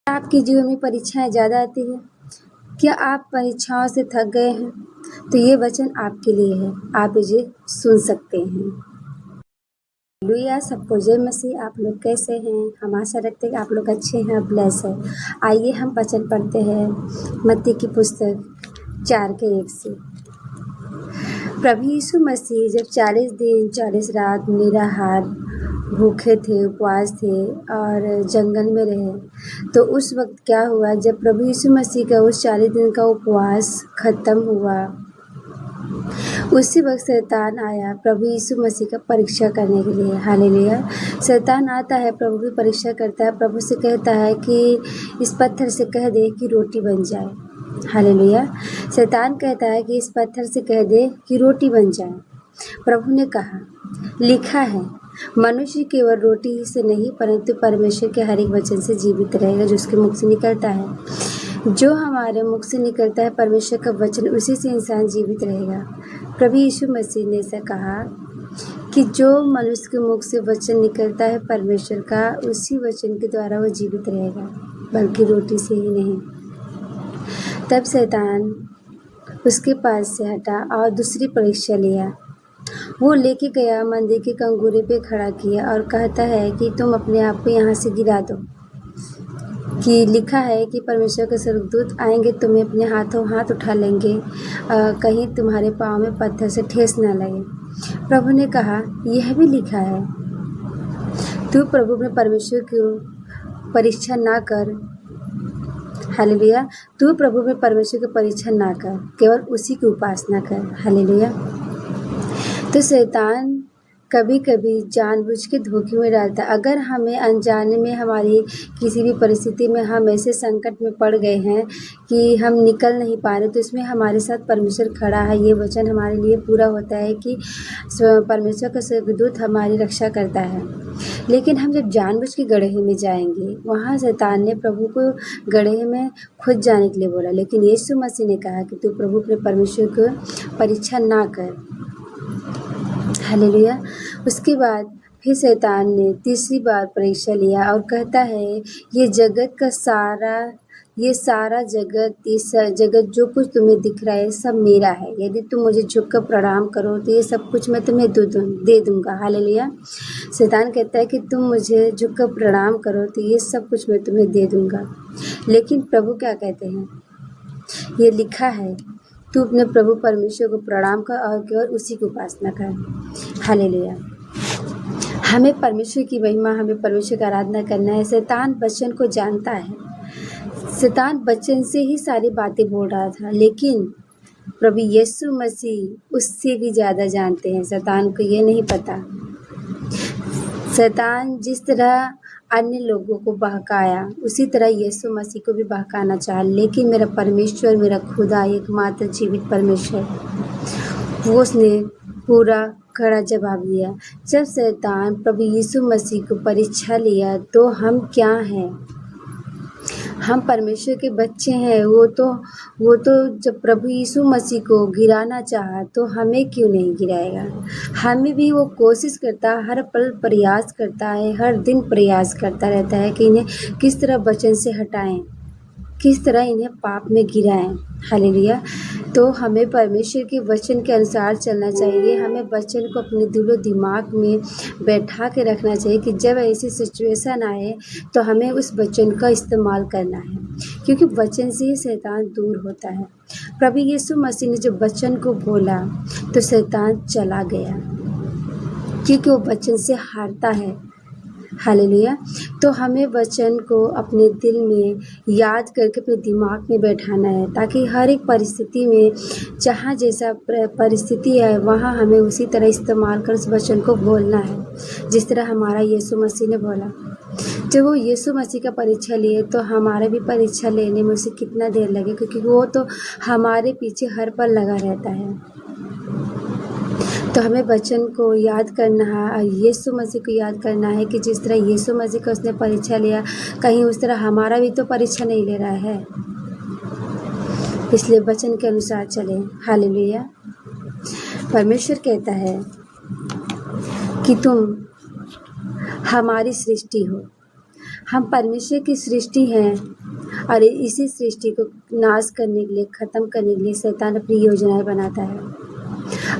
आपके जीवन में परीक्षाएं ज़्यादा आती हैं? क्या आप परीक्षाओं से थक गए हैं? तो ये वचन आपके लिए है, आप इसे सुन सकते हैं। हालेलुया, सबको जय मसीह। आप लोग कैसे हैं? हम आशा रखते हैं कि आप लोग अच्छे हैं, ब्लेस है। आइए हम वचन पढ़ते हैं मत्ती की पुस्तक 4:1 से। प्रभु यीशु मसीह जब 40 दिन 40 रात निराहार भूखे थे, उपवास थे और जंगल में रहे, तो उस वक्त क्या हुआ, जब प्रभु यीशु मसीह का उस 40 दिन का उपवास खत्म हुआ, उसी वक्त शैतान आया प्रभु यीशु मसीह का परीक्षा करने के लिए। हालेलुया। शैतान आता है, प्रभु की परीक्षा करता है, प्रभु से कहता है कि इस पत्थर से कह दे कि रोटी बन जाए। हालेलुया। शैतान कहता है कि इस पत्थर से कह दे कि रोटी बन जाए। प्रभु ने कहा, लिखा है, मनुष्य केवल रोटी ही से नहीं परंतु परमेश्वर के हर एक वचन से जीवित रहेगा जो उसके मुख से निकलता है। जो हमारे मुख से निकलता है परमेश्वर का वचन, उसी से इंसान जीवित रहेगा। प्रभु यीशु मसीह ने ऐसा कहा कि जो मनुष्य के मुख से वचन निकलता है परमेश्वर का, उसी वचन के द्वारा वो जीवित रहेगा, बल्कि रोटी से ही नहीं। तब शैतान उसके पास से हटा और दूसरी परीक्षा लिया। वो लेके गया, मंदिर के कंगूरे पे खड़ा किया और कहता है कि तुम अपने आप को यहाँ से गिरा दो, कि लिखा है कि परमेश्वर के स्वर्गदूत आएंगे, तुम्हें अपने हाथों हाथ उठा लेंगे, कहीं तुम्हारे पाँव में पत्थर से ठेस ना लगे। प्रभु ने कहा, यह भी लिखा है, तू प्रभु में परमेश्वर की परीक्षा ना कर। हालेलुया। तू प्रभु में परमेश्वर की परीक्षा ना कर, केवल उसी की उपासना कर। हालेलुया। तो शैतान कभी कभी जानबूझ के धोखे में डालता है। अगर हमें अनजाने में हमारी किसी भी परिस्थिति में हम ऐसे संकट में पड़ गए हैं कि हम निकल नहीं पा रहे, तो इसमें हमारे साथ परमेश्वर खड़ा है। ये वचन हमारे लिए पूरा होता है कि परमेश्वर का स्वर्गदूत हमारी रक्षा करता है। लेकिन हम जब जानबूझ के गड्ढे में जाएंगे, वहाँ शैतान ने प्रभु को गड्ढे में खुद जाने के लिए बोला, लेकिन यीशु मसीह ने कहा कि तू प्रभु अपने परमेश्वर को परीक्षा ना कर। हालेलुया। उसके बाद फिर शैतान ने तीसरी बार परीक्षा लिया और कहता है, ये जगत का सारा जगत, इस जगत जो कुछ तुम्हें दिख रहा है सब मेरा है। यदि तुम मुझे झुककर प्रणाम करो तो ये सब कुछ मैं तुम्हें दे दूंगा। हालेलुया। शैतान कहता है कि तुम मुझे झुककर प्रणाम करो तो ये सब कुछ मैं तुम्हें दे दूंगा। लेकिन प्रभु क्या कहते हैं, ये लिखा है, तू अपने प्रभु परमेश्वर को प्रणाम कर और केवल उसी की उपासना कर। हालेलुया। हमें परमेश्वर की महिमा, हमें परमेश्वर की आराधना करना है। शैतान वचन को जानता है, शैतान वचन से ही सारी बातें बोल रहा था, लेकिन प्रभु यीशु मसीह उससे भी ज़्यादा जानते हैं। शैतान को ये नहीं पता। शैतान जिस तरह अन्य लोगों को बहकाया, उसी तरह यीशु मसीह को भी बहकाना चाहा, लेकिन मेरा परमेश्वर, मेरा खुदा एकमात्र जीवित परमेश्वर, वो उसने पूरा कड़ा जवाब दिया। जब शैतान प्रभु यीशु मसीह को परीक्षा लिया, तो हम क्या हैं? हम परमेश्वर के बच्चे हैं। वो तो जब प्रभु यीशु मसीह को गिराना चाहा, तो हमें क्यों नहीं गिराएगा? हमें भी वो कोशिश करता है, हर पल प्रयास करता है, हर दिन प्रयास करता रहता है कि इन्हें किस तरह वचन से हटाएं, किस तरह इन्हें पाप में गिराएं। हालेलुया। तो हमें परमेश्वर के वचन के अनुसार चलना चाहिए। हमें वचन को अपने दिलो दिमाग में बैठा के रखना चाहिए कि जब ऐसी सिचुएशन आए तो हमें उस वचन का इस्तेमाल करना है, क्योंकि वचन से ही शैतान दूर होता है। प्रभु यीशु मसीह ने जब वचन को बोला तो शैतान चला गया, क्योंकि वो वचन से हारता है। हालेलुया। तो हमें वचन को अपने दिल में याद करके अपने दिमाग में बैठाना है, ताकि हर एक परिस्थिति में, जहाँ जैसा परिस्थिति है, वहाँ हमें उसी तरह इस्तेमाल कर उस वचन को बोलना है, जिस तरह हमारा यीशु मसीह ने बोला। जब वो यीशु मसीह का परीक्षा लिए, तो हमारे भी परीक्षा लेने में उसे कितना देर लगे, क्योंकि वो तो हमारे पीछे हर पल लगा रहता है। तो हमें वचन को याद करना है और यीशु मसीह को याद करना है कि जिस तरह यीशु मसीह का उसने परीक्षा लिया, कहीं उस तरह हमारा भी तो परीक्षा नहीं ले रहा है। इसलिए वचन के अनुसार चलें। हालेलुया। परमेश्वर कहता है कि तुम हमारी सृष्टि हो, हम परमेश्वर की सृष्टि हैं और इसी सृष्टि को नाश करने के लिए, ख़त्म करने के लिए शैतान अपनी योजनाएं बनाता है।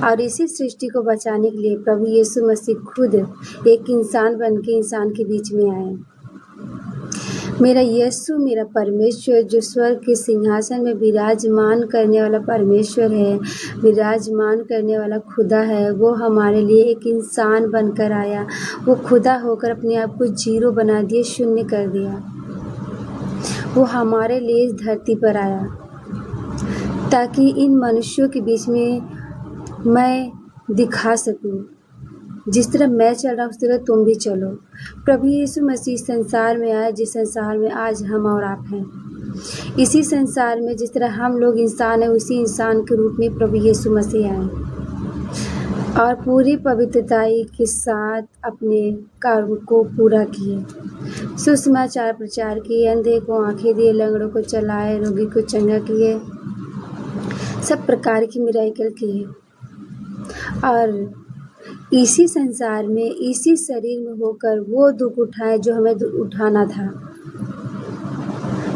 और इसी सृष्टि को बचाने के लिए प्रभु यीशु मसीह खुद एक इंसान बन के इंसान के बीच में आए। मेरा यीशु, मेरा परमेश्वर, जो स्वर्ग के सिंहासन में विराजमान करने वाला परमेश्वर है, विराजमान करने वाला खुदा है, वो हमारे लिए एक इंसान बनकर आया। वो खुदा होकर अपने आप को जीरो बना दिया, शून्य कर दिया। वो हमारे लिए इस धरती पर आया ताकि इन मनुष्यों के बीच में मैं दिखा सकूं, जिस तरह मैं चल रहा हूँ उस तरह तुम भी चलो। प्रभु यीशु मसीह संसार में आए, जिस संसार में आज हम और आप हैं। इसी संसार में जिस तरह हम लोग इंसान हैं, उसी इंसान के रूप में प्रभु यीशु मसीह आए और पूरी पवित्रताई के साथ अपने कार्य को पूरा किए। सुसमाचार प्रचार किए, अंधे को आंखें दिए, लंगड़ों को चलाए, रोगी को चंगा किए, सब प्रकार की मिराकल किए। और इसी संसार में, इसी शरीर में होकर वो दुख उठाए जो हमें उठाना था।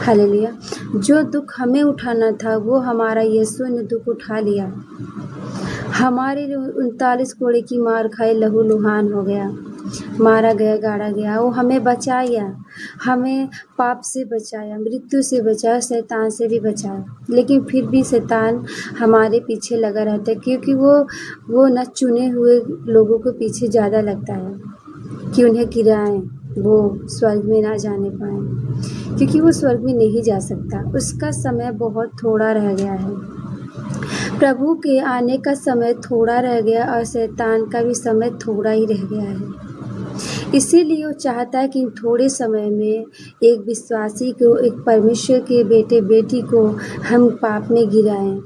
हालेलुया। जो दुख हमें उठाना था वो हमारा यीशु ने दुख उठा लिया। हमारे 39 कोड़े की मार खाए, लहू लुहान हो गया, मारा गया, गाड़ा गया। वो हमें बचाया, हमें पाप से बचाया, मृत्यु से बचाया, शैतान से भी बचाया। लेकिन फिर भी शैतान हमारे पीछे लगा रहता है, क्योंकि वो न चुने हुए लोगों के पीछे ज़्यादा लगता है कि उन्हें गिराएं, वो स्वर्ग में ना जाने पाएँ, क्योंकि वो स्वर्ग में नहीं जा सकता। उसका समय बहुत थोड़ा रह गया है। प्रभु के आने का समय थोड़ा रह गया और शैतान का भी समय थोड़ा ही रह गया है। इसीलिए वो चाहता है कि थोड़े समय में एक विश्वासी को, एक परमेश्वर के बेटे बेटी को हम पाप में गिराएं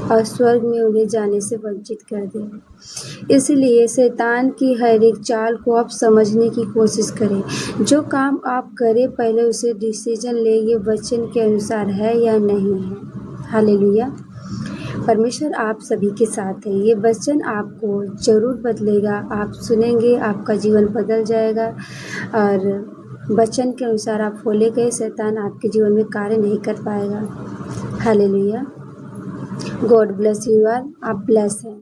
और स्वर्ग में उन्हें जाने से वंचित कर दें। इसलिए शैतान की हर एक चाल को आप समझने की कोशिश करें। जो काम आप करें पहले उसे डिसीजन ले, ये वचन के अनुसार है या नहीं है। हालेलुया। परमेश्वर आप सभी के साथ है। ये वचन आपको ज़रूर बदलेगा। आप सुनेंगे, आपका जीवन बदल जाएगा और वचन के अनुसार आप खोले गए, शैतान आपके जीवन में कार्य नहीं कर पाएगा। Hallelujah. God bless you all. आप ब्लेस हैं।